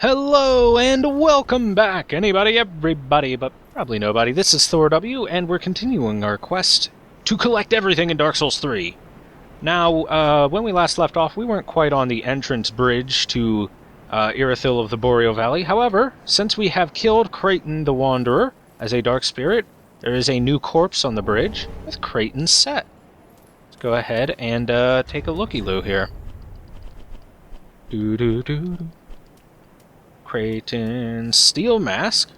Hello and welcome back, anybody, everybody, but probably nobody. This is ThorW, and we're continuing our quest to collect everything in Dark Souls 3. Now, when we last left off, we weren't quite on the entrance bridge to Irithyll of the Boreal Valley. However, since we have killed Creighton the Wanderer as a dark spirit, there is a new corpse on the bridge with Creighton's set. Let's go ahead and take a looky-loo here. Doo-doo-doo-doo. Creighton's steel mask.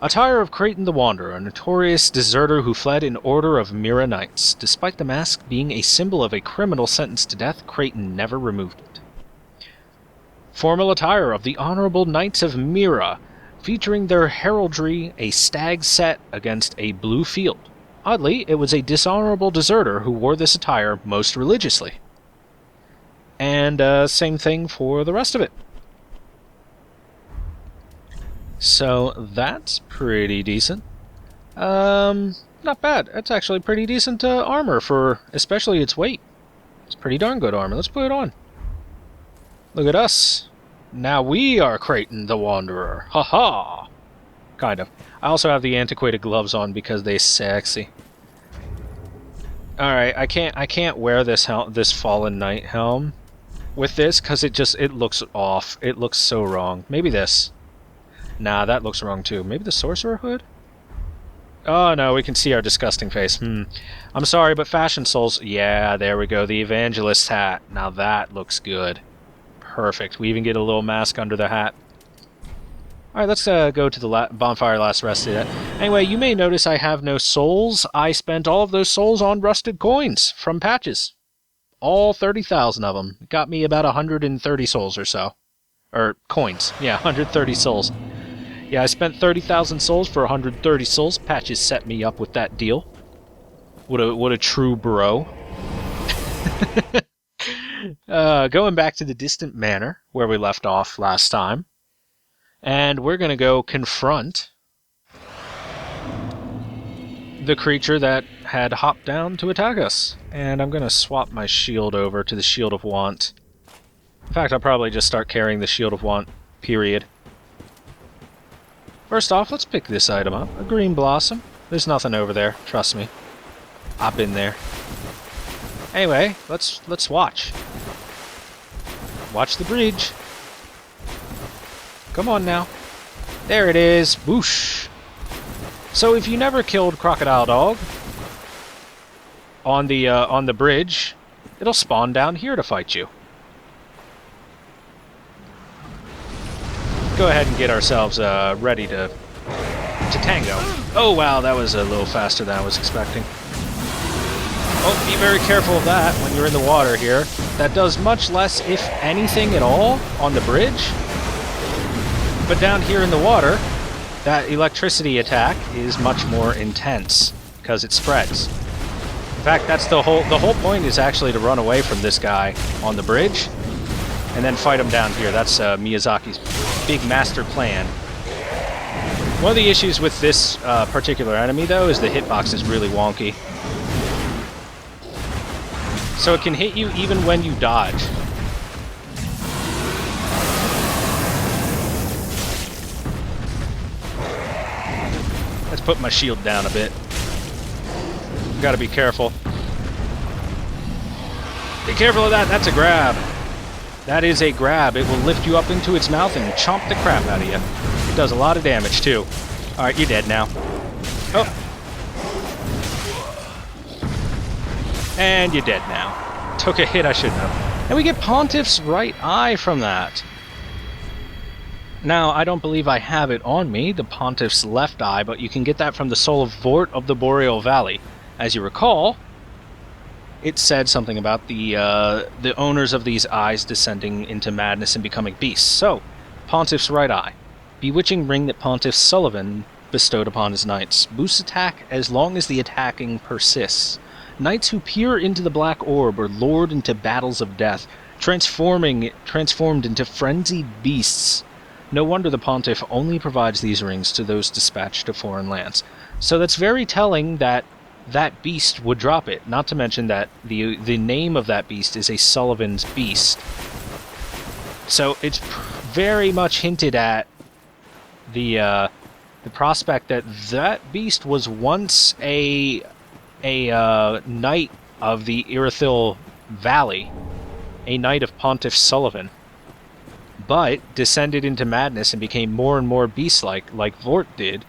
Attire of Creighton the Wanderer, a notorious deserter who fled in order of Mira Knights. Despite the mask being a symbol of a criminal sentenced to death, Creighton never removed it. Formal attire of the Honorable Knights of Mira, featuring their heraldry, a stag set against a blue field. Oddly, it was a dishonorable deserter who wore this attire most religiously. And same thing for the rest of it. So that's pretty decent. Not bad. That's actually pretty decent armor for especially its weight. It's pretty darn good armor. Let's put it on. Look at us. Now we are Creighton the Wanderer. Ha-ha! Kind of. I also have the antiquated gloves on because they're sexy. Alright, I can't wear this Fallen Knight helm with this because it looks off. It looks so wrong. Maybe this. Nah, that looks wrong too. Maybe the Sorcerer hood? Oh no, we can see our disgusting face. I'm sorry, but Fashion Souls... Yeah, there we go. The Evangelist's hat. Now that looks good. Perfect. We even get a little mask under the hat. Alright, let's go to the bonfire last rested at. Anyway, you may notice I have no souls. I spent all of those souls on rusted coins from patches. All 30,000 of them. It got me about 130 souls or so. Or coins. Yeah, 130 souls. Yeah, I spent 30,000 souls for 130 souls. Patches set me up with that deal. What a true bro. Going back to the distant manor where we left off last time. And we're going to go confront the creature that had hopped down to attack us. And I'm going to swap my shield over to the Shield of Want. In fact, I'll probably just start carrying the Shield of Want, period. First off, let's pick this item up. A green blossom. There's nothing over there, trust me. I've been there. Anyway, let's watch. Watch the bridge. Come on now. There it is. Whoosh. So if you never killed Crocodile Dog on the bridge, it'll spawn down here to fight you. Go ahead and get ourselves ready to tango. Oh wow, that was a little faster than I was expecting. Oh, be very careful of that when you're in the water here. That does much less, if anything at all, on the bridge. But down here in the water, that electricity attack is much more intense because it spreads. In fact, that's the whole point is actually to run away from this guy on the bridge and then fight him down here. That's Miyazaki's big master plan. One of the issues with this particular enemy, though, is the hitbox is really wonky. So it can hit you even when you dodge. Let's put my shield down a bit. Gotta be careful. Be careful of that, that's a grab. That is a grab. It will lift you up into its mouth and chomp the crap out of you. It does a lot of damage, too. Alright, you're dead now. Oh. And you're dead now. Took a hit I shouldn't have. And we get Pontiff's right eye from that. Now, I don't believe I have it on me, the Pontiff's left eye, but you can get that from the Soul of Vort of the Boreal Valley. As you recall, it said something about the owners of these eyes descending into madness and becoming beasts. So, Pontiff's right eye. Bewitching ring that Pontiff Sullivan bestowed upon his knights. Boosts attack as long as the attacking persists. Knights who peer into the black orb are lured into battles of death, transformed into frenzied beasts. No wonder the Pontiff only provides these rings to those dispatched to foreign lands. So that's very telling that that beast would drop it. Not to mention that the name of that beast is a Sullivan's Beast. So it's very much hinted at the prospect that that beast was once a knight of the Irithyll Valley, a knight of Pontiff Sullivan, but descended into madness and became more and more beast-like, like Vort did,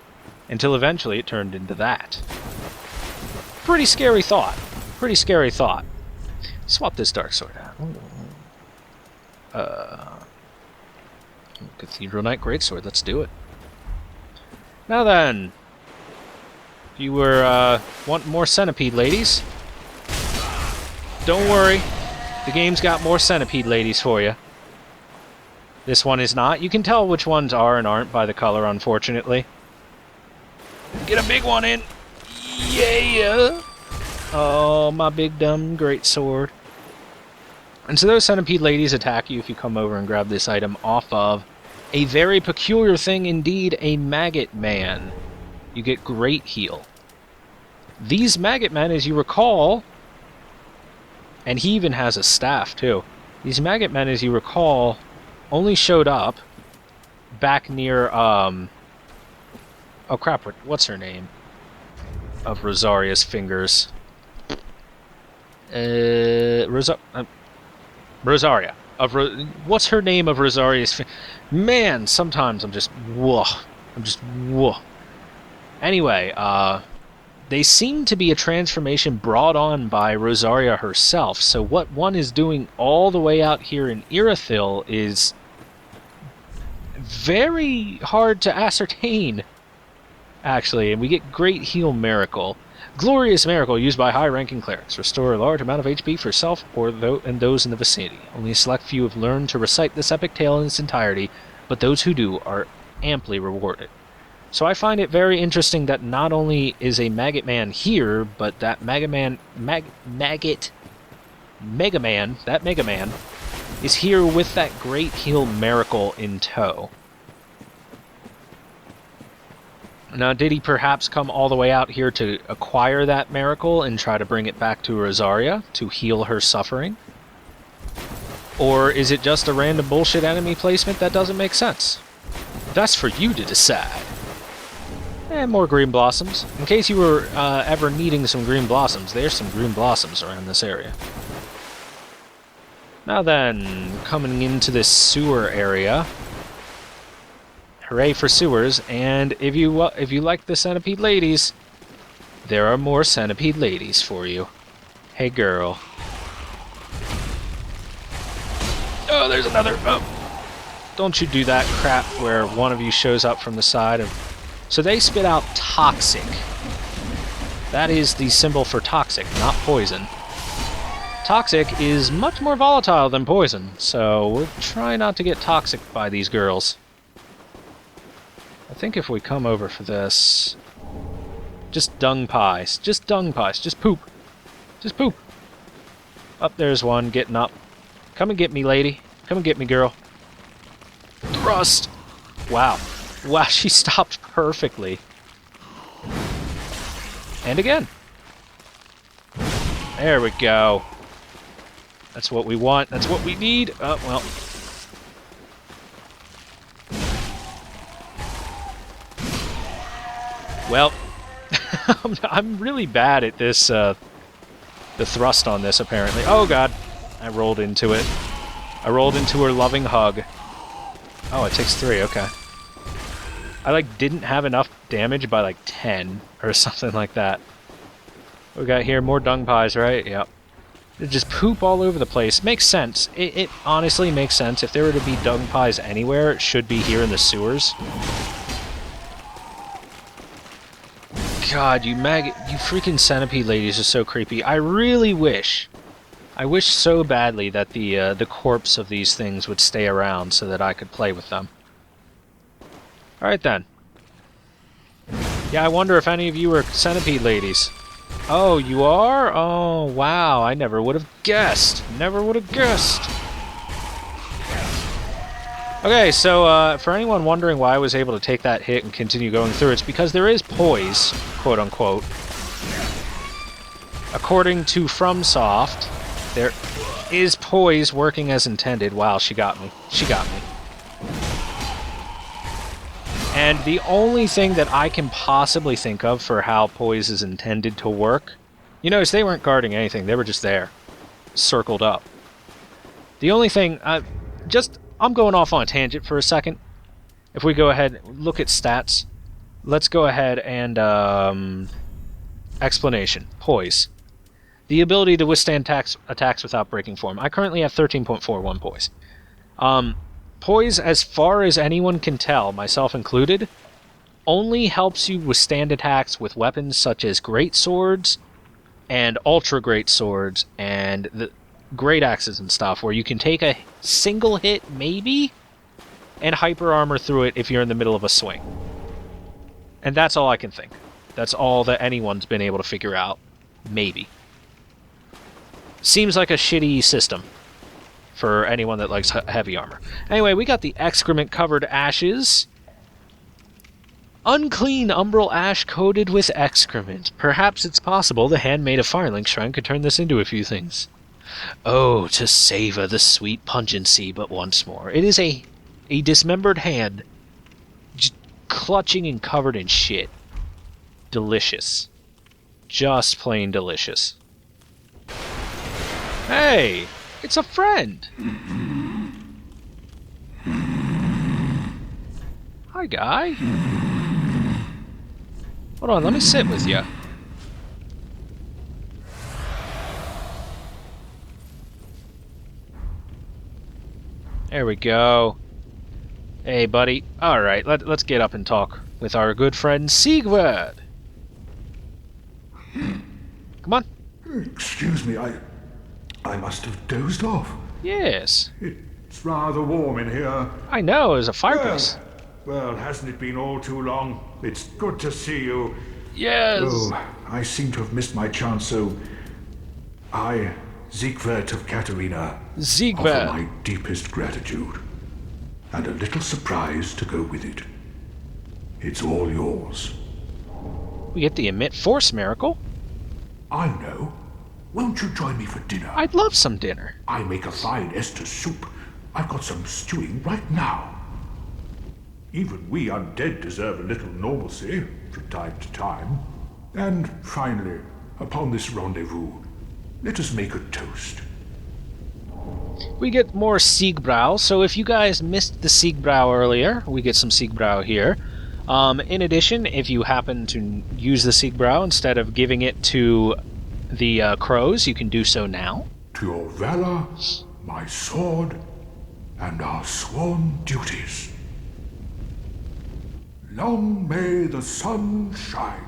until eventually it turned into that. Pretty scary thought. Pretty scary thought. Swap this dark sword out. Cathedral Knight Greatsword, let's do it. Now then, if you were want more centipede ladies, don't worry, the game's got more centipede ladies for you. This one is not. You can tell which ones are and aren't by the color, unfortunately. Get a big one in. Yeah! Oh, my big dumb greatsword. And so those centipede ladies attack you if you come over and grab this item off of a very peculiar thing indeed, a maggot man. You get great heal. These maggot men, as you recall, and he even has a staff too. These maggot men, as you recall, only showed up back near, oh crap, what's her name? Of Rosaria's fingers. Rosaria. What's her name of Rosaria's fingers? Man, sometimes I'm just, whoa. I'm just, whoa. Anyway, they seem to be a transformation brought on by Rosaria herself, so what one is doing all the way out here in Irithyll is very hard to ascertain, actually, and we get Great Heal Miracle. Glorious Miracle used by high-ranking clerics. Restore a large amount of HP for self or those in the vicinity. Only a select few have learned to recite this epic tale in its entirety, but those who do are amply rewarded. So I find it very interesting that not only is a Maggot Man here, but that Mega Man is here with that Great Heal Miracle in tow. Now, did he perhaps come all the way out here to acquire that miracle and try to bring it back to Rosaria to heal her suffering? Or is it just a random bullshit enemy placement that doesn't make sense? That's for you to decide. And more green blossoms. In case you were ever needing some green blossoms, there's some green blossoms around this area. Now then, coming into this sewer area. Hooray for sewers, and if you like the centipede ladies, there are more centipede ladies for you. Hey girl. Oh, there's another. Oh. Don't you do that crap where one of you shows up from the side of... So they spit out toxic. That is the symbol for toxic, not poison. Toxic is much more volatile than poison, so we'll try not to get toxic by these girls. I think if we come over for this... Just dung pies. Just dung pies. Just poop. Just poop. Up there's one getting up. Come and get me, lady. Come and get me, girl. Thrust! Wow. Wow, she stopped perfectly. And again. There we go. That's what we want. That's what we need. Oh, well... Well, I'm really bad at this, the thrust on this, apparently. Oh, God. I rolled into it. I rolled into her loving hug. Oh, it takes 3, okay. I, didn't have enough damage by, 10, or something like that. We got here more dung pies, right? Yep. They just poop all over the place. Makes sense. It honestly makes sense. If there were to be dung pies anywhere, it should be here in the sewers. God, you freaking centipede ladies are so creepy. I really wish, I wish so badly that the corpse of these things would stay around so that I could play with them. Alright then. Yeah, I wonder if any of you are centipede ladies. Oh, you are? Oh, wow, I never would have guessed. Never would have guessed. Okay, so for anyone wondering why I was able to take that hit and continue going through, it's because there is poise, quote-unquote. According to FromSoft, there is poise working as intended. Wow, she got me. She got me. And the only thing that I can possibly think of for how poise is intended to work... You notice they weren't guarding anything, they were just there. Circled up. The only thing... I'm going off on a tangent for a second. If we go ahead and look at stats, let's go ahead and... explanation. Poise. The ability to withstand attacks without breaking form. I currently have 13.41 poise. Poise, as far as anyone can tell, myself included, only helps you withstand attacks with weapons such as great swords and ultra great swords and the great axes and stuff, where you can take a single hit, maybe, and hyper armor through it if you're in the middle of a swing. And that's all I can think. That's all that anyone's been able to figure out. Maybe. Seems like a shitty system for anyone that likes heavy armor. Anyway, we got the excrement-covered ashes. Unclean umbral ash coated with excrement. Perhaps it's possible the handmaid of Firelink Shrine could turn this into a few things. Oh, to savor the sweet pungency, but once more. It is a dismembered hand, just clutching and covered in shit. Delicious. Just plain delicious. Hey! It's a friend! Hi, guy. Hold on, let me sit with you. There we go. Hey, buddy. Alright, let's get up and talk with our good friend Sigurd. Come on. Excuse me, I must have dozed off. Yes. It's rather warm in here. I know, there's a fireplace. Well, hasn't it been all too long? It's good to see you. Yes. Oh, I seem to have missed my chance, so I, Siegward of Katarina, offer my deepest gratitude. And a little surprise to go with it. It's all yours. We get the emit force miracle. I know. Won't you join me for dinner? I'd love some dinner. I make a fine Esther soup. I've got some stewing right now. Even we undead deserve a little normalcy from time to time. And finally, upon this rendezvous, let us make a toast. We get more Siegbräu, so if you guys missed the Siegbräu earlier, we get some Siegbräu here. In addition, if you happen to use the Siegbräu instead of giving it to the crows, you can do so now. To your valor, my sword, and our sworn duties. Long may the sun shine.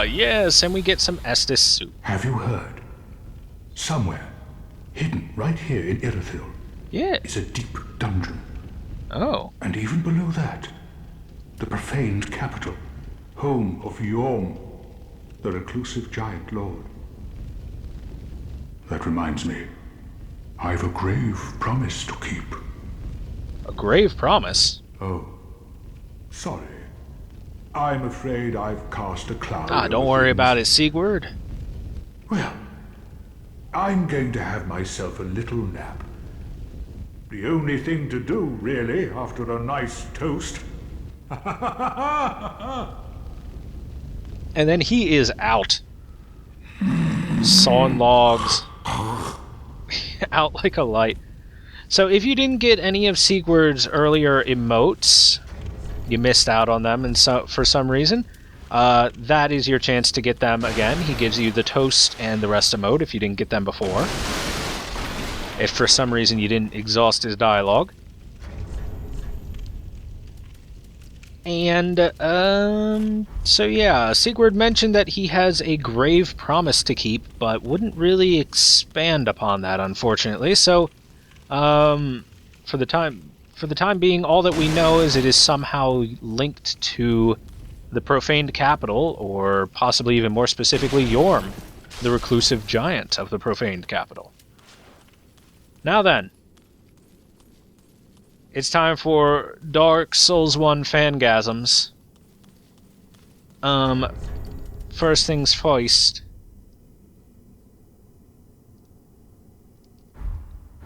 Yes, and we get some Estus soup. Have you heard? Somewhere, hidden right here in Irithyll, is a deep dungeon. Oh. And even below that, the profaned capital, home of Yhorm, the reclusive giant lord. That reminds me, I've a grave promise to keep. A grave promise? Oh, sorry. I'm afraid I've cast a cloud. Don't worry about it, Sigurd. Well, I'm going to have myself a little nap. The only thing to do, really, after a nice toast. And then he is out. Sawing logs. Out like a light. So if you didn't get any of Sigurd's earlier emotes, you missed out on them, and so for some reason, that is your chance to get them again. He gives you the toast and the rest emote if you didn't get them before. If for some reason you didn't exhaust his dialogue. And, so yeah, Sigurd mentioned that he has a grave promise to keep, but wouldn't really expand upon that, unfortunately. So, for the time being, all that we know is it is somehow linked to the profaned capital, or possibly even more specifically, Yhorm, the reclusive giant of the profaned capital. Now then, it's time for Dark Souls 1 fangasms. First things first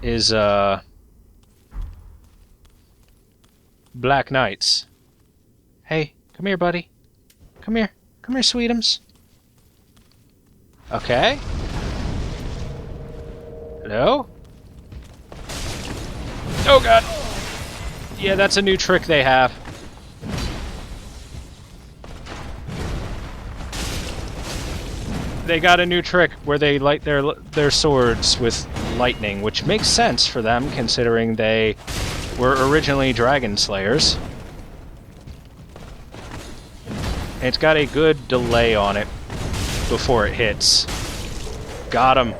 is, Black Knights. Hey, come here, buddy. Come here. Come here, sweetums. Okay. Hello? Oh god! Yeah, that's a new trick they have. They got a new trick where they light their swords with lightning, which makes sense for them considering they were originally dragon slayers. And it's got a good delay on it before it hits. Got him.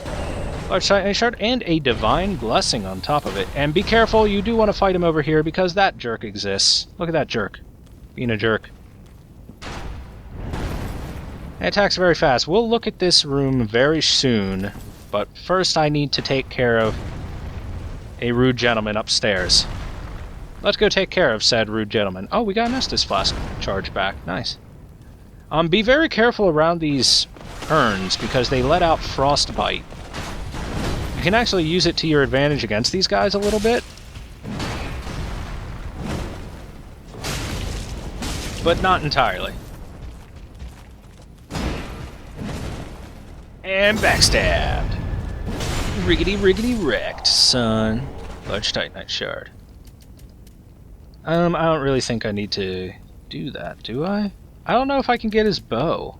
Large Titanite Shard and a Divine Blessing on top of it. And be careful, you do want to fight him over here because that jerk exists. Look at that jerk. Being a jerk. It attacks very fast. We'll look at this room very soon, but first I need to take care of a rude gentleman upstairs. Let's go take care of said rude gentleman. Oh, we got an Estus Flask charge back. Nice. Be very careful around these urns because they let out frostbite. You can actually use it to your advantage against these guys a little bit. But not entirely. And backstabbed. Riggedy wrecked, son. Large Titanite Shard. I don't really think I need to do that, do I? I don't know if I can get his bow.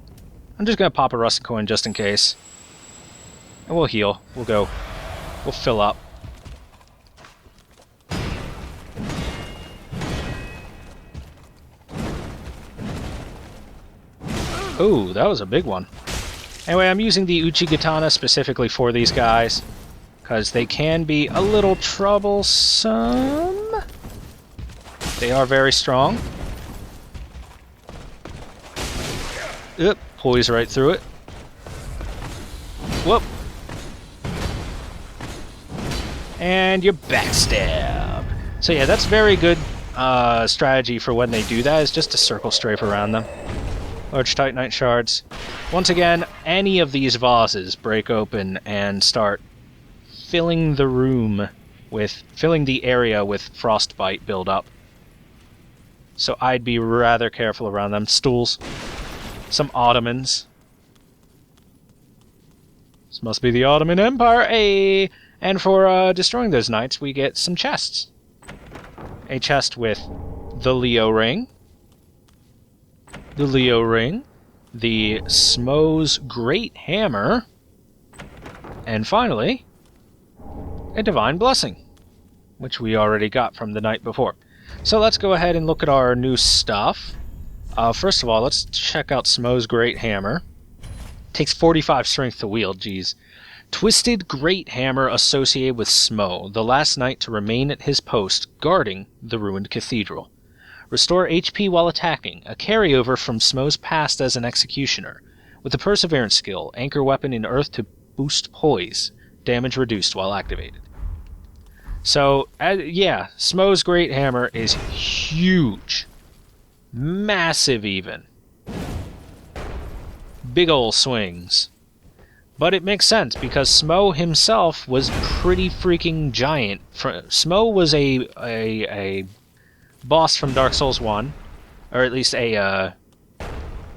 I'm just gonna pop a rusted coin just in case. And we'll heal. We'll go. We'll fill up. Ooh, that was a big one. Anyway, I'm using the Uchigatana specifically for these guys, because they can be a little troublesome. They are very strong. Yep, poise right through it. Whoop. And you backstab. So yeah, that's very good strategy for when they do that, is just to circle strafe around them. Large Titanite Shards. Once again, any of these vases break open and start filling the room with, filling the area with frostbite buildup. So I'd be rather careful around them. Stools. Some ottomans. This must be the Ottoman Empire, eh? And for destroying those knights, we get some chests. A chest with the Leo Ring. The Leo Ring. The Smo's Great Hammer. And finally, a Divine Blessing, which we already got from the night before. So let's go ahead and look at our new stuff. First of all, let's check out Smo's Great Hammer. Takes 45 strength to wield, geez. Twisted Great Hammer associated with Smo, the last knight to remain at his post, guarding the ruined cathedral. Restore HP while attacking, a carryover from Smo's past as an executioner. With the Perseverance skill, anchor weapon in earth to boost poise. Damage reduced while activated. So, yeah, Smo's Great Hammer is huge. Massive, even. Big ol' swings. But it makes sense, because Smo himself was pretty freaking giant. Smo was a boss from Dark Souls 1, or at least a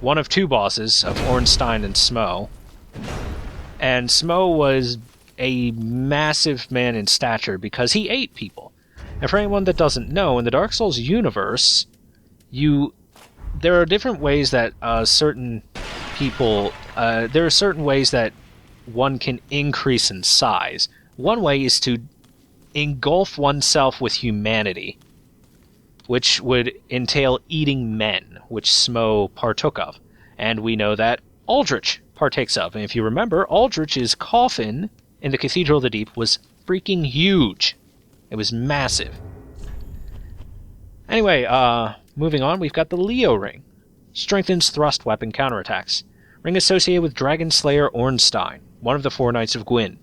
one of two bosses of Ornstein and Smo. And Smo was a massive man in stature because he ate people. And for anyone that doesn't know, in the Dark Souls universe, there are different ways that certain people, there are certain ways that one can increase in size. One way is to engulf oneself with humanity, which would entail eating men, which Smo partook of. And we know that Aldrich partakes of. And if you remember, Aldrich's coffin in the Cathedral of the Deep was freaking huge. It was massive. Anyway, moving on, we've got the Leo Ring. Strengthens thrust weapon counterattacks. Ring associated with Dragon Slayer Ornstein, one of the four knights of Gwyn.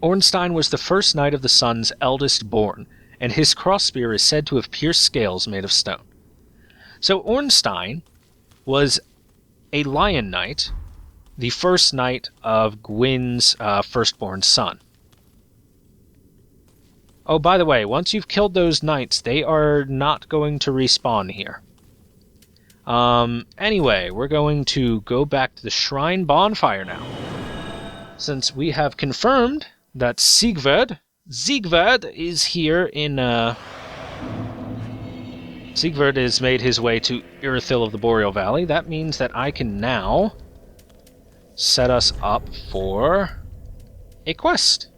Ornstein was the first knight of the Sun's eldest born, and his crossspear is said to have pierced scales made of stone. So Ornstein was a lion knight, the first knight of Gwyn's firstborn son. Oh, by the way, once you've killed those knights, they are not going to respawn here. Anyway, we're going to go back to the Shrine Bonfire now. Since we have confirmed that Siegward is here in, Siegward has made his way to Irithyll of the Boreal Valley. That means that I can now set us up for a quest.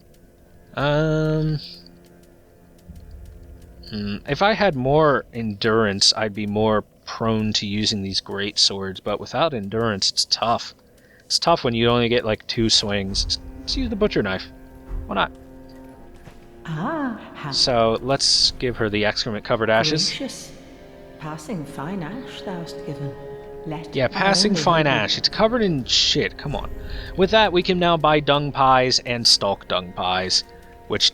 If I had more endurance, I'd be more prone to using these great swords, but without endurance, it's tough. It's tough when you only get like 2 swings. Let's use the butcher knife. Why not? So let's give her the excrement-covered ashes. Gracious. Passing fine ash thou'st given. Yeah, passing fine ash. It's covered in shit. Come on. With that, we can now buy dung pies and stalk dung pies, which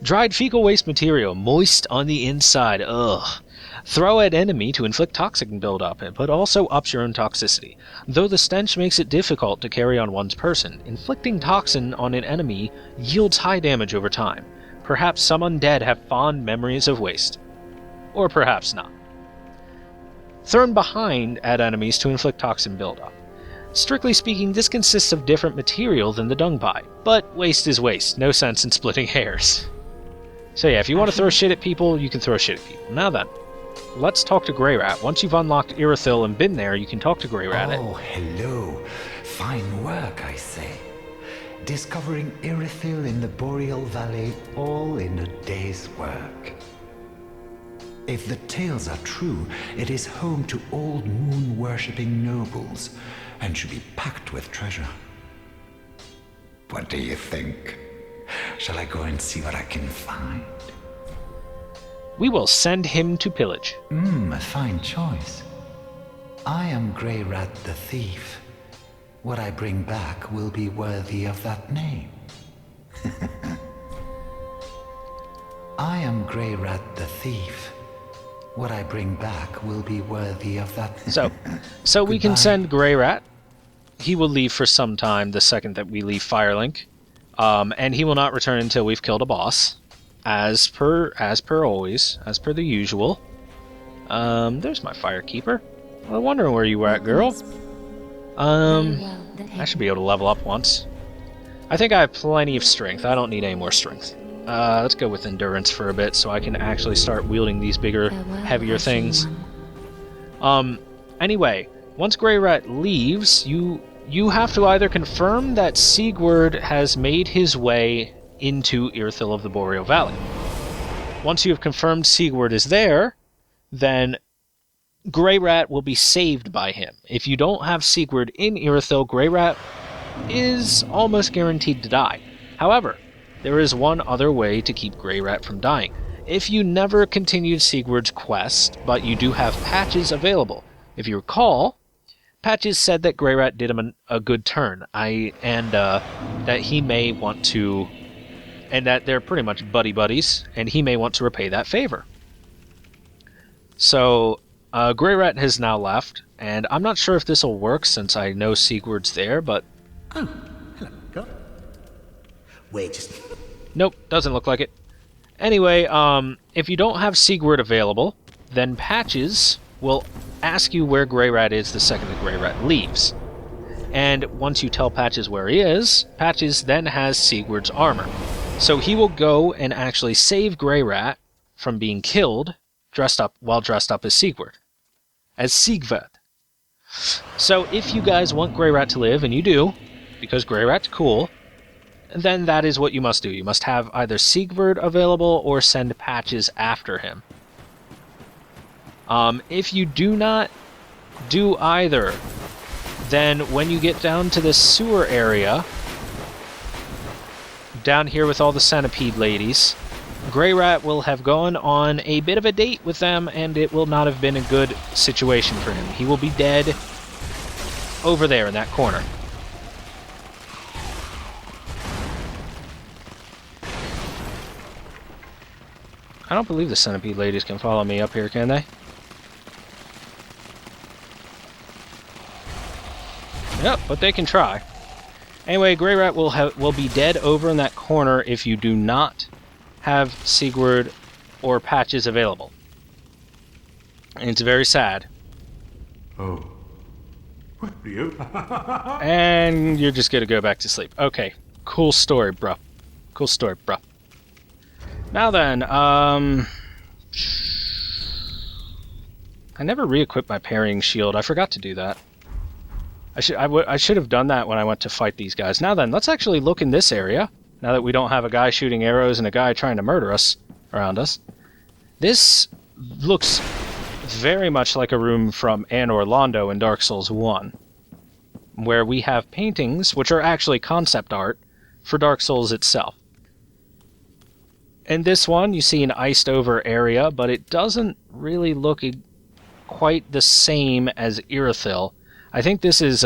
dried fecal waste material, moist on the inside. Ugh. Throw at enemy to inflict toxin buildup, but also ups your own toxicity. Though the stench makes it difficult to carry on one's person, inflicting toxin on an enemy yields high damage over time. Perhaps some undead have fond memories of waste. Or perhaps not. Thrown behind at enemies to inflict toxin buildup. Strictly speaking, this consists of different material than the dung pie, but waste is waste, no sense in splitting hairs. So yeah, if you want to throw shit at people, you can throw shit at people. Now then, let's talk to Grey Rat. Once you've unlocked Irithyll and been there, you can talk to Grey Rat. Oh, hello. Fine work, I say. Discovering Irithyll in the Boreal Valley, all in a day's work. If the tales are true, it is home to old moon-worshipping nobles, and should be packed with treasure. What do you think? Shall I go and see what I can find? We will send him to pillage. A fine choice. I am Grey Rat the Thief. What I bring back will be worthy of that name. I am Grey Rat the Thief. What I bring back will be worthy of that. So we can send Grey Rat. He will leave for some time the second that we leave Firelink, and he will not return until we've killed a boss, as per always, as per the usual. There's my Firekeeper. I was wondering where you were at, girl. I should be able to level up once. I think I have plenty of strength. I don't need any more strength. Let's go with endurance for a bit so I can actually start wielding these bigger, heavier things. Anyway, once Grey Rat leaves, you have to either confirm that Siegward has made his way into Irithyll of the Boreal Valley. Once you have confirmed Siegward is there, then Grey Rat will be saved by him. If you don't have Siegward in Irithyll, Grey Rat is almost guaranteed to die. However, there is one other way to keep Grey Rat from dying. If you never continued Siegward's quest, but you do have patches available. If you recall, Patches said that Grey Rat did him a good turn, that he may want to, and that they're pretty much buddy-buddies, and he may want to repay that favor. So, Grey Rat has now left, and I'm not sure if this will work since I know Siegward's there, but... Oh, hello, God. Wait, just... Nope, doesn't look like it. Anyway, if you don't have Siegward available, then Patches will ask you where Grey Rat is the second that Grey Rat leaves. And once you tell Patches where he is, Patches then has Siegward's armor. So he will go and actually save Grey Rat from being killed dressed up as Siegward. As Siegward. So if you guys want Grey Rat to live, and you do, because Grey Rat's cool, then that is what you must do. You must have either Siegward available or send Patches after him. If you do not do either, then when you get down to the sewer area, down here with all the centipede ladies, Grey Rat will have gone on a bit of a date with them, and it will not have been a good situation for him. He will be dead over there in that corner. I don't believe the centipede ladies can follow me up here, can they? Yep, but they can try. Anyway, Grey Rat will be dead over in that corner if you do not have Sigurd or patches available. And it's very sad. Oh. What are you? And you're just gonna go back to sleep. Okay. Cool story, bro. Cool story, bro. Now then, I never re-equipped my parrying shield. I forgot to do that. I should have done that when I went to fight these guys. Now then, let's actually look in this area. Now that we don't have a guy shooting arrows and a guy trying to murder us around us. This looks very much like a room from Anor Londo in Dark Souls 1, where we have paintings, which are actually concept art, for Dark Souls itself. In this one, you see an iced-over area, but it doesn't really look quite the same as Irithyll. I think this is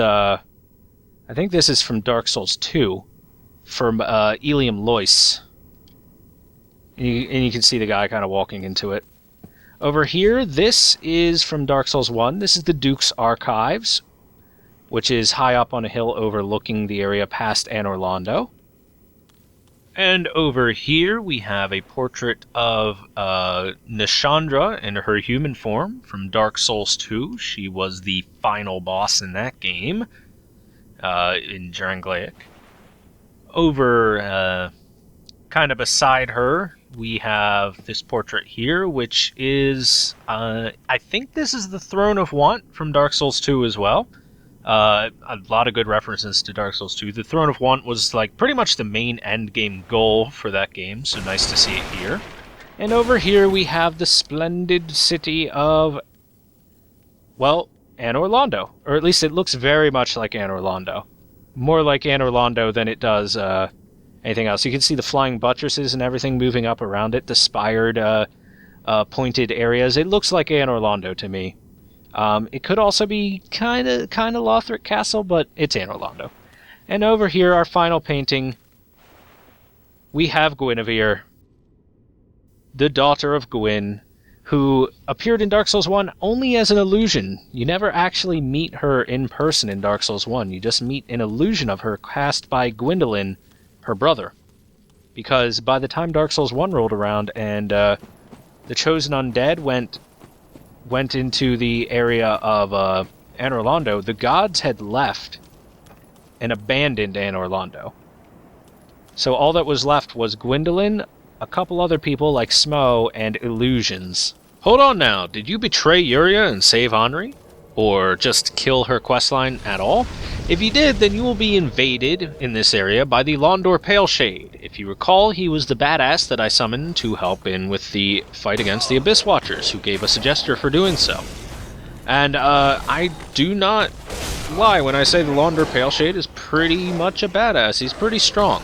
from Dark Souls 2, from Ilium Lois. And you can see the guy kind of walking into it. Over here, this is from Dark Souls 1. This is the Duke's Archives, which is high up on a hill overlooking the area past Anor Londo. And over here, we have a portrait of Nishandra in her human form from Dark Souls 2. She was the final boss in that game, in Drangleic. Over, kind of beside her, we have this portrait here, which is, I think this is the Throne of Want from Dark Souls 2 as well. A lot of good references to Dark Souls 2. The Throne of Want was like pretty much the main end game goal for that game, so nice to see it here. And over here we have the splendid city of, well, Anor Londo. Or at least it looks very much like Anor Londo. More like Anor Londo than it does anything else. You can see the flying buttresses and everything moving up around it, the spired, pointed areas. It looks like Anor Londo to me. It could also be kind of Lothric Castle, but it's Anor Londo. And over here, our final painting, we have Guinevere, the daughter of Gwyn, who appeared in Dark Souls 1 only as an illusion. You never actually meet her in person in Dark Souls 1. You just meet an illusion of her cast by Gwendolyn, her brother. Because by the time Dark Souls 1 rolled around and the Chosen Undead went into the area of Anor Londo, the gods had left and abandoned Anor Londo. So all that was left was Gwendolyn, a couple other people like Smo, and illusions. Hold on now, did you betray Yuria and save Henri? Or just kill her questline at all? If you did, then you will be invaded in this area by the Londor Paleshade. If you recall, he was the badass that I summoned to help in with the fight against the Abyss Watchers, who gave us a gesture for doing so. And I do not lie when I say the Londor Paleshade is pretty much a badass. He's pretty strong.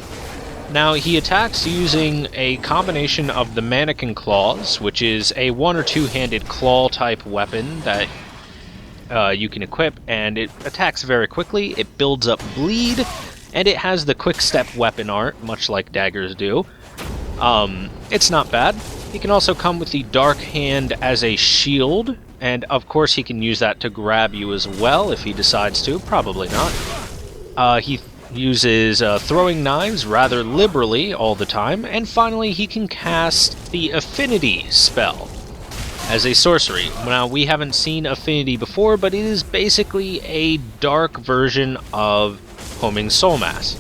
Now, he attacks using a combination of the Mannequin Claws, which is a one- or two-handed claw-type weapon that you can equip, and it attacks very quickly, it builds up bleed, and it has the quick step weapon art, much like daggers do. It's not bad. He can also come with the Dark Hand as a shield, and of course he can use that to grab you as well if he decides to, probably not. He uses throwing knives rather liberally all the time, and finally he can cast the Affinity spell as a sorcery. Now, we haven't seen Affinity before, but it is basically a dark version of Homing Soulmass.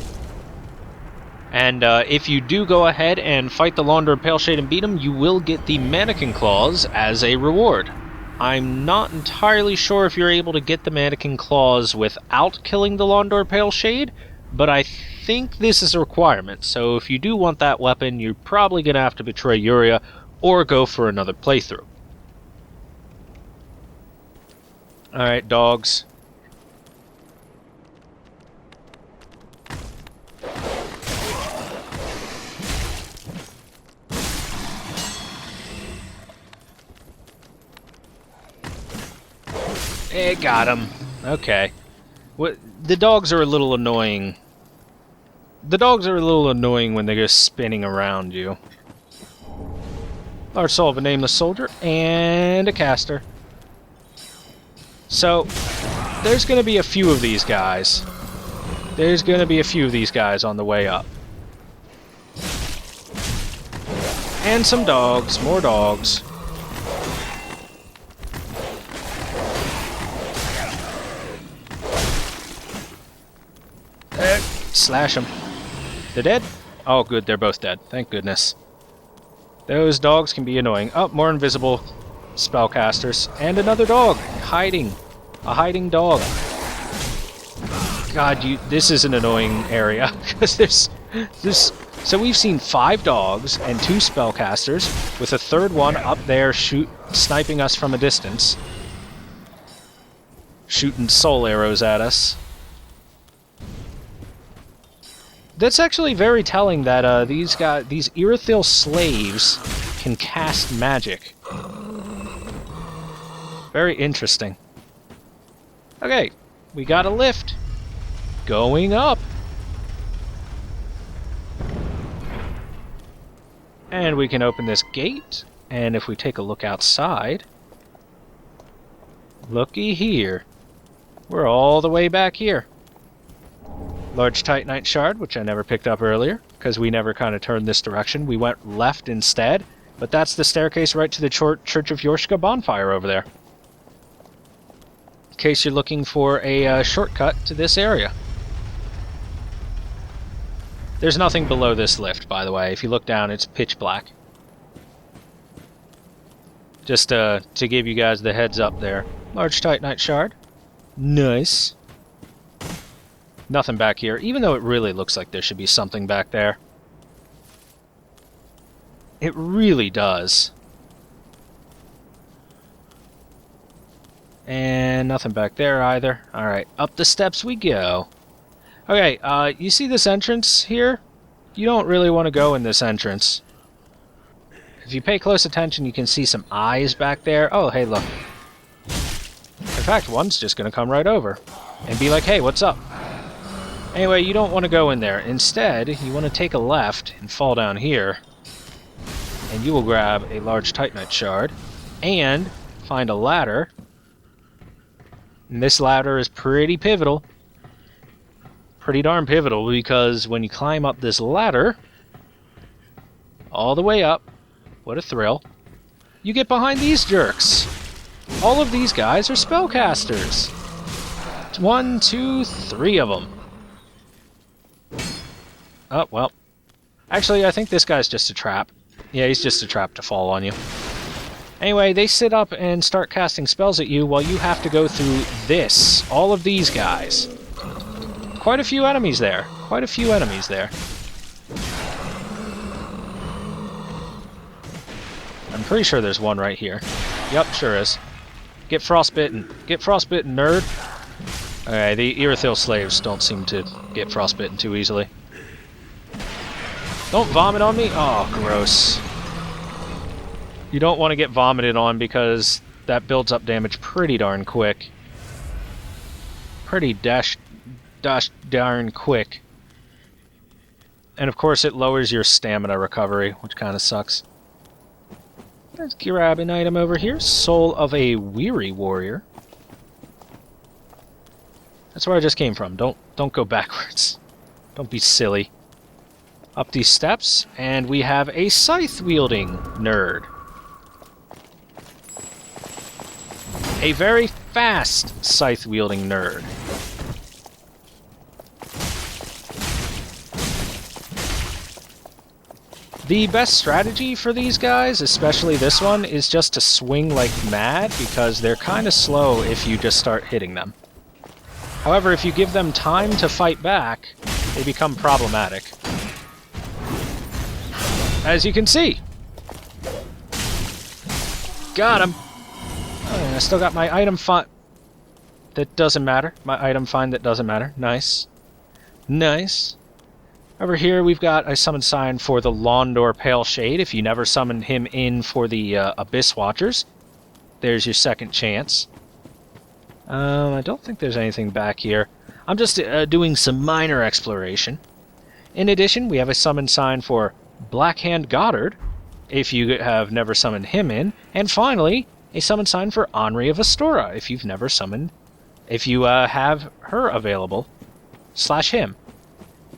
And if you do go ahead and fight the Londor Paleshade and beat him, you will get the Mannequin Claws as a reward. I'm not entirely sure if you're able to get the Mannequin Claws without killing the Londor Paleshade, but I think this is a requirement, so if you do want that weapon, you're probably going to have to betray Yuria or go for another playthrough. Alright, dogs. It got him. Okay. The dogs are a little annoying. The dogs are a little annoying when they go spinning around you. Large soul of a nameless soldier and a caster. So, there's going to be a few of these guys. There's going to be a few of these guys on the way up. And some dogs. More dogs. Slash them. They're dead? Oh, good. They're both dead. Thank goodness. Those dogs can be annoying. Oh, more invisible spellcasters. And another dog. Hiding. A hiding dog. God, this is an annoying area. Because there's... So we've seen 5 dogs and 2 spellcasters, with a third one up there sniping us from a distance. Shooting soul arrows at us. That's actually very telling that these Irithyll slaves can cast magic. Very interesting. Okay, we got a lift. Going up. And we can open this gate, and if we take a look outside, looky here. We're all the way back here. Large Titanite shard, which I never picked up earlier, because we never kind of turned this direction. We went left instead, but that's the staircase right to the Church of Yorshka bonfire over there. In case you're looking for a shortcut to this area. There's nothing below this lift, by the way. If you look down, it's pitch black. Just to give you guys the heads up there. Large Titanite shard. Nice. Nothing back here, even though it really looks like there should be something back there. It really does. And nothing back there either. Alright, up the steps we go. Okay, you see this entrance here? You don't really want to go in this entrance. If you pay close attention, you can see some eyes back there. Oh, hey, look. In fact, one's just going to come right over and be like, hey, what's up? Anyway, you don't want to go in there. Instead, you want to take a left and fall down here. And you will grab a large Titanite shard and find a ladder. And this ladder is pretty pivotal. Pretty darn pivotal, because when you climb up this ladder, all the way up, what a thrill, you get behind these jerks. All of these guys are spellcasters. 1, 2, 3 of them. Oh, well. Actually, I think this guy's just a trap. Yeah, he's just a trap to fall on you. Anyway, they sit up and start casting spells at you while you have to go through this. All of these guys. Quite a few enemies there. Quite a few enemies there. I'm pretty sure there's one right here. Yep, sure is. Get frostbitten. Get frostbitten, nerd. Okay, the Irithyll slaves don't seem to get frostbitten too easily. Don't vomit on me? Oh, gross. You don't want to get vomited on because that builds up damage pretty darn quick. Pretty darn quick. And of course it lowers your stamina recovery, which kind of sucks. Let's grab an item over here. Soul of a Weary Warrior. That's where I just came from. Don't go backwards. Don't be silly. Up these steps, and we have a scythe-wielding nerd. A very fast scythe-wielding nerd. The best strategy for these guys, especially this one, is just to swing like mad, because they're kind of slow if you just start hitting them. However, if you give them time to fight back, they become problematic. As you can see. Got him! Oh, I still got my item find. That doesn't matter. My item find that doesn't matter. Nice. Nice. Over here we've got a summon sign for the Londo Pale Shade. If you never summoned him in for the Abyss Watchers, there's your second chance. I don't think there's anything back here. I'm just doing some minor exploration. In addition, we have a summon sign for Blackhand Goddard, if you have never summoned him in. And finally, a summon sign for Henri of Astora, if you've never summoned, if you have her available, / him.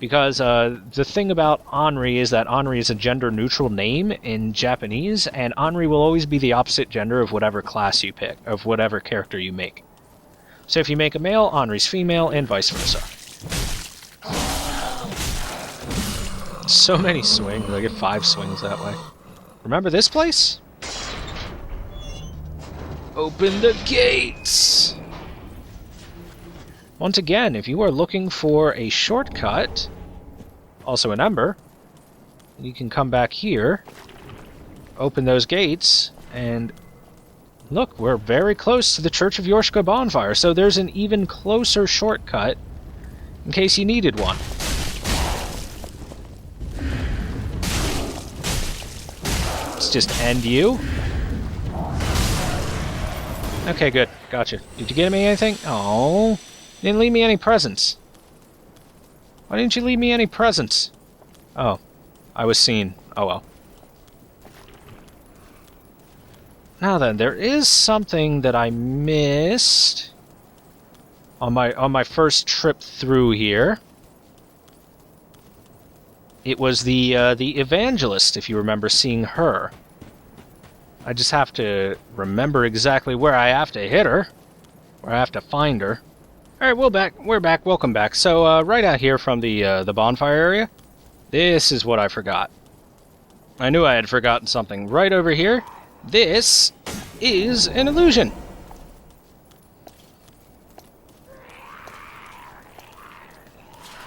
Because the thing about Anri is that Anri is a gender-neutral name in Japanese, and Anri will always be the opposite gender of whatever class you pick, of whatever character you make. So if you make a male, Anri's female, and vice versa. So many swings. I get 5 swings that way. Remember this place? Open the gates! Once again, if you are looking for a shortcut, also an ember, you can come back here, open those gates, and look, we're very close to the Church of Yorshka bonfire, so there's an even closer shortcut in case you needed one. Let's just end you. Okay, good. Gotcha. Did you get me anything? Oh. You didn't leave me any presents. Why didn't you leave me any presents? Oh. I was seen. Oh well. Now then, there is something that I missed on my first trip through here. It was the evangelist, if you remember seeing her. I just have to remember exactly where I have to hit her, where I have to find her. All right, we're back. Welcome back. So right out here from the bonfire area, this is what I forgot. I knew I had forgotten something. Right over here, this is an illusion.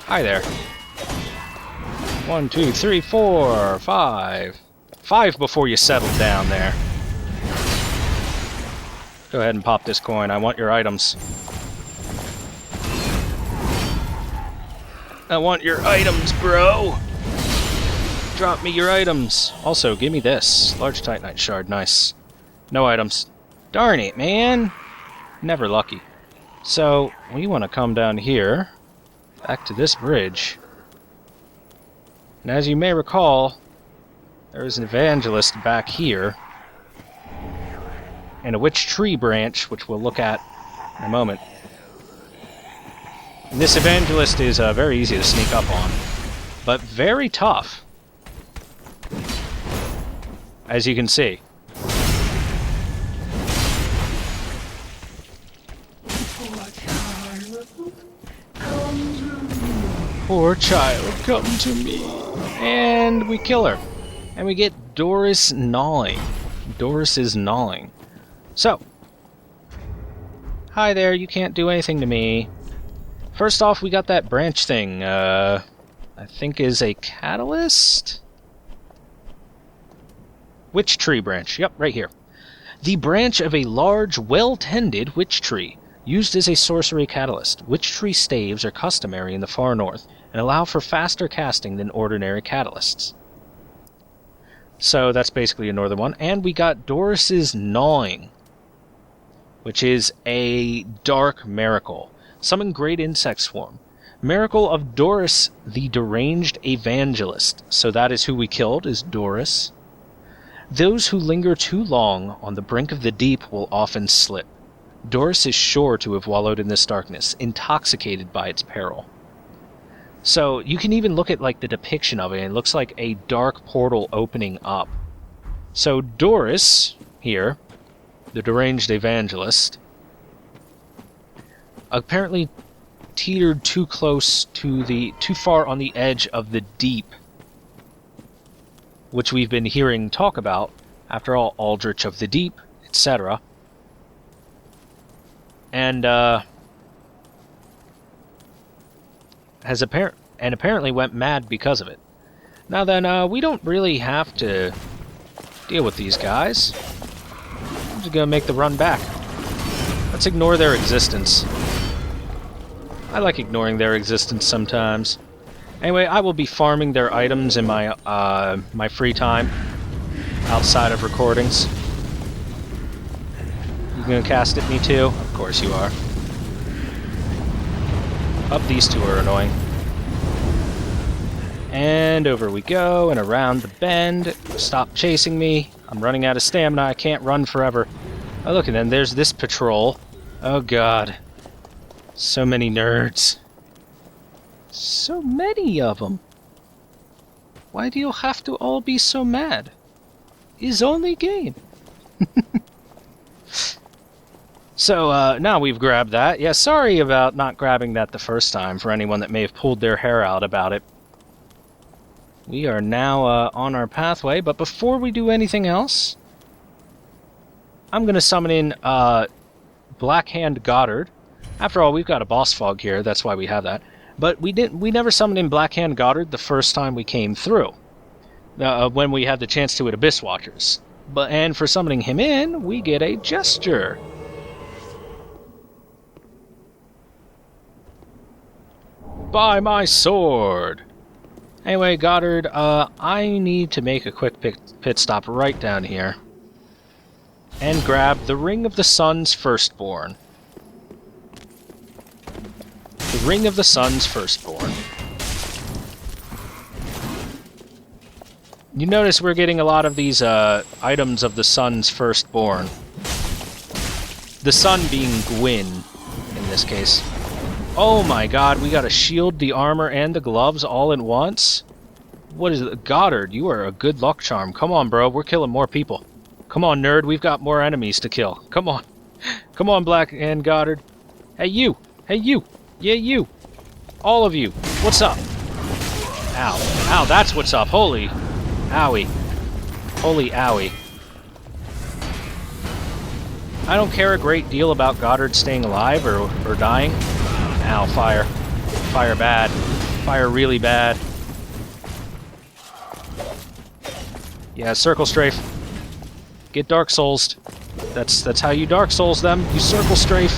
Hi there. 1, 2, 3, 4, 5. 5 before you settle down there. Go ahead and pop this coin. I want your items. I want your items, bro! Drop me your items. Also, give me this. Large Titanite shard. Nice. No items. Darn it, man! Never lucky. So, we want to come down here, back to this bridge. And as you may recall, there is an evangelist back here, and a witch tree branch, which we'll look at in a moment. And this evangelist is very easy to sneak up on, but very tough, as you can see. Poor child, come to me. And we kill her. And we get Doris gnawing. Doris is gnawing. So, hi there, you can't do anything to me. First off, we got that branch thing, I think is a catalyst? Witch tree branch, yep, right here. The branch of a large, well-tended witch tree, used as a sorcery catalyst. Witch tree staves are customary in the far north, and allow for faster casting than ordinary catalysts. So that's basically a northern one. And we got Doris's Gnawing, which is a dark miracle. Summon great insect swarm. Miracle of Doris, the deranged evangelist. So that is who we killed, is Doris. Those who linger too long on the brink of the deep will often slip. Doris is sure to have wallowed in this darkness, intoxicated by its peril. So you can even look at like the depiction of it, and it looks like a dark portal opening up. So Doris, here, the deranged evangelist, apparently teetered too close to too far on the edge of the deep, which we've been hearing talk about, after all, Aldrich of the Deep, etc. And apparently went mad because of it. Now then, we don't really have to deal with these guys. I'm just gonna make the run back. Let's ignore their existence. I like ignoring their existence sometimes. Anyway, I will be farming their items in my my free time outside of recordings. You gonna cast at me too? Of course you are. Up, these two are annoying. And over we go, and around the bend. Stop chasing me. I'm running out of stamina. I can't run forever. Oh, look, and then there's this patrol. Oh, God. So many nerds. So many of them. Why do you have to all be so mad? It's only game. So, now we've grabbed that. Yeah, sorry about not grabbing that the first time for anyone that may have pulled their hair out about it. We are now on our pathway, but before we do anything else, I'm going to summon in Blackhand Goddard. After all, we've got a boss fog here, that's why we have that. But we never summoned in Blackhand Goddard the first time we came through. When we had the chance to at Abyss Watchers. And for summoning him in, we get a gesture. By my sword! Anyway, Goddard, I need to make a quick pit stop right down here. And grab the Ring of the Sun's Firstborn. The Ring of the Sun's Firstborn. You notice we're getting a lot of these items of the Sun's Firstborn. The Sun being Gwyn, in this case. Oh my god, we got a shield, the armor, and the gloves all at once? What is it? Goddard, you are a good luck charm. Come on, bro, we're killing more people. Come on, nerd, we've got more enemies to kill. Come on. Come on, Blackhand Goddard. Hey, you! Hey, you! Yeah, you! All of you! What's up? Ow. Ow, that's what's up. Holy... Owie. Holy owie. I don't care a great deal about Goddard staying alive or dying. Ow, fire. Fire bad. Fire really bad. Yeah, circle strafe. Get Dark Souls'd. That's how you Dark Souls them. You circle strafe.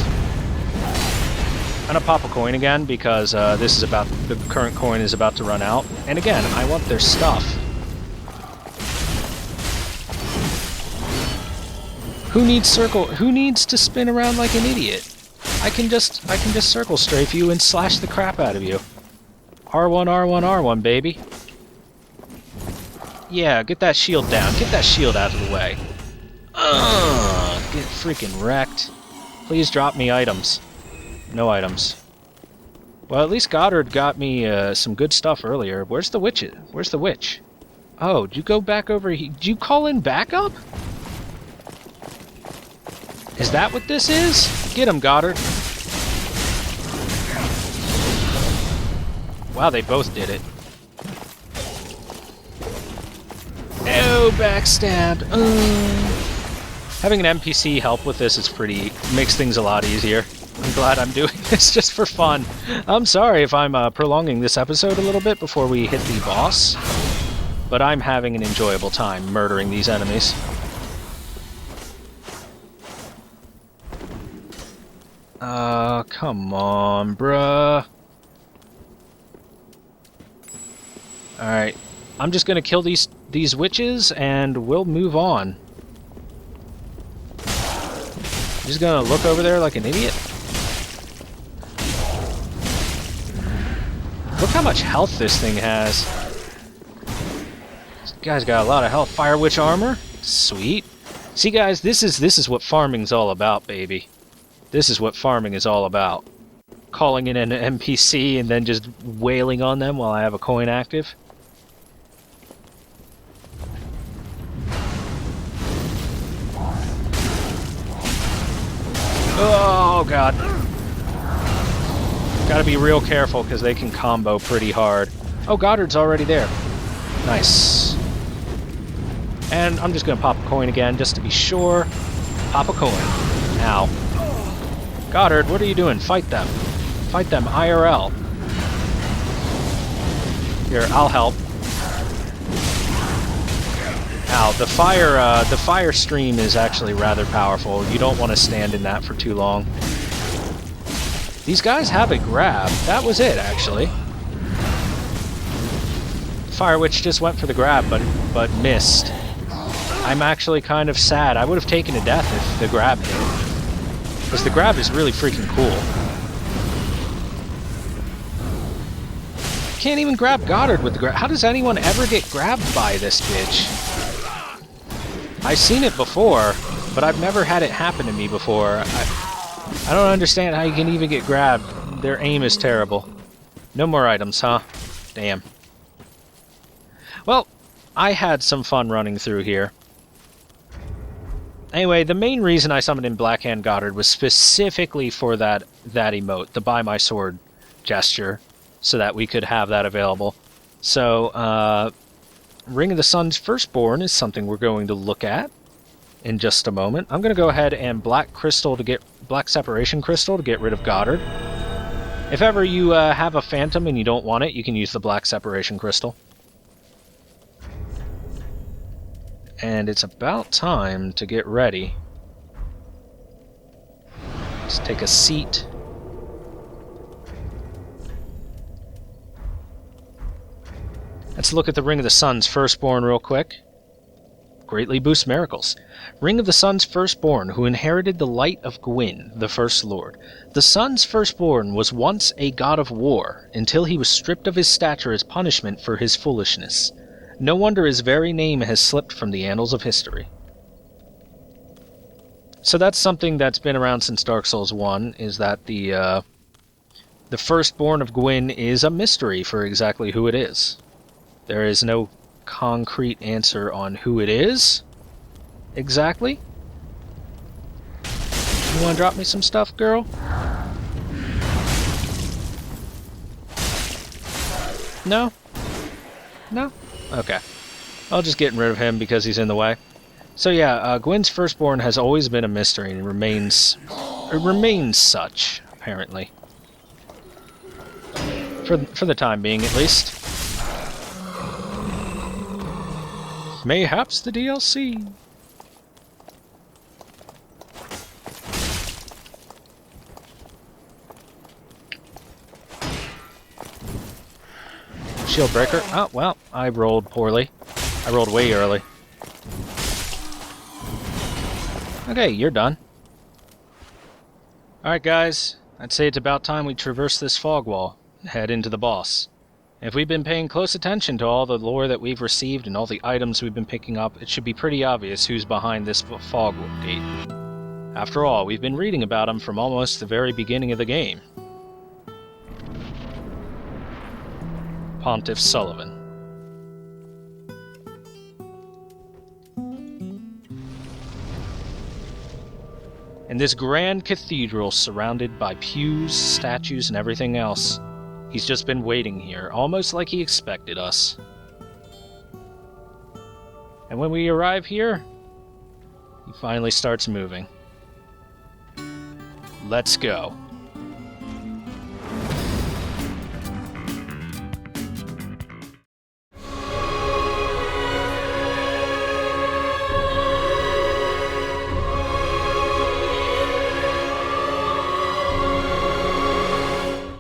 I'm gonna pop a coin again because the current coin is about to run out. And again, I want their stuff. Who needs to spin around like an idiot? I can just circle strafe you and slash the crap out of you. R1, R1, R1, baby. Yeah, get that shield down. Get that shield out of the way. Get freaking wrecked. Please drop me items. No items. Well, at least Goddard got me some good stuff earlier. Where's the witch? Where's the witch? Oh, did you go back over here? Did you call in backup? Is that what this is? Get him, Goddard. Wow, they both did it. No, backstabbed. Having an NPC help with this is makes things a lot easier. I'm glad I'm doing this just for fun. I'm sorry if I'm prolonging this episode a little bit before we hit the boss, but I'm having an enjoyable time murdering these enemies. Come on, bruh. Alright, I'm just gonna kill these witches and we'll move on. Just gonna look over there like an idiot. Look how much health this thing has. This guy's got a lot of health. Fire Witch armor? Sweet. See guys, this is what farming's all about, baby. This is what farming is all about. Calling in an NPC and then just wailing on them while I have a coin active. Oh god. Gotta be real careful because they can combo pretty hard. Oh, Goddard's already there. Nice. And I'm just gonna pop a coin again just to be sure. Pop a coin. Ow. Goddard, what are you doing? Fight them. Fight them IRL. Here, I'll help. Ow, the fire stream is actually rather powerful. You don't want to stand in that for too long. These guys have a grab. That was it, actually. Fire Witch just went for the grab, but missed. I'm actually kind of sad. I would have taken a death if the grab hit. Because the grab is really freaking cool. Can't even grab Goddard with the grab. How does anyone ever get grabbed by this bitch? I've seen it before, but I've never had it happen to me before. I don't understand how you can even get grabbed. Their aim is terrible. No more items, huh? Damn. Well, I had some fun running through here. Anyway, the main reason I summoned in Blackhand Goddard was specifically for that emote, the Buy My Sword gesture, so that we could have that available. So, Ring of the Sun's Firstborn is something we're going to look at in just a moment. I'm going to go ahead and Black Separation Crystal to get rid of Goddard. If ever you have a Phantom and you don't want it, you can use the Black Separation Crystal. And it's about time to get ready. Let's take a seat. Let's look at the Ring of the Sun's Firstborn real quick. Greatly boosts miracles. Ring of the Sun's Firstborn, who inherited the light of Gwyn, the First Lord. The Sun's Firstborn was once a god of war, until he was stripped of his stature as punishment for his foolishness. No wonder his very name has slipped from the annals of history. So that's something that's been around since Dark Souls 1, is that the Firstborn of Gwyn is a mystery for exactly who it is. There is no concrete answer on who it is, exactly. You wanna drop me some stuff, girl? No? No? Okay. I'll just get rid of him because he's in the way. So yeah, Gwyn's Firstborn has always been a mystery and remains such, apparently. For the time being, at least. Mayhaps the DLC. Shield breaker. Oh, well, I rolled poorly. I rolled way early. Okay, you're done. Alright guys, I'd say it's about time we traverse this fog wall and head into the boss. If we've been paying close attention to all the lore that we've received and all the items we've been picking up, it should be pretty obvious who's behind this fog gate. After all, we've been reading about him from almost the very beginning of the game. Pontiff Sullivan. In this grand cathedral surrounded by pews, statues, and everything else, he's just been waiting here, almost like he expected us. And when we arrive here, he finally starts moving. Let's go.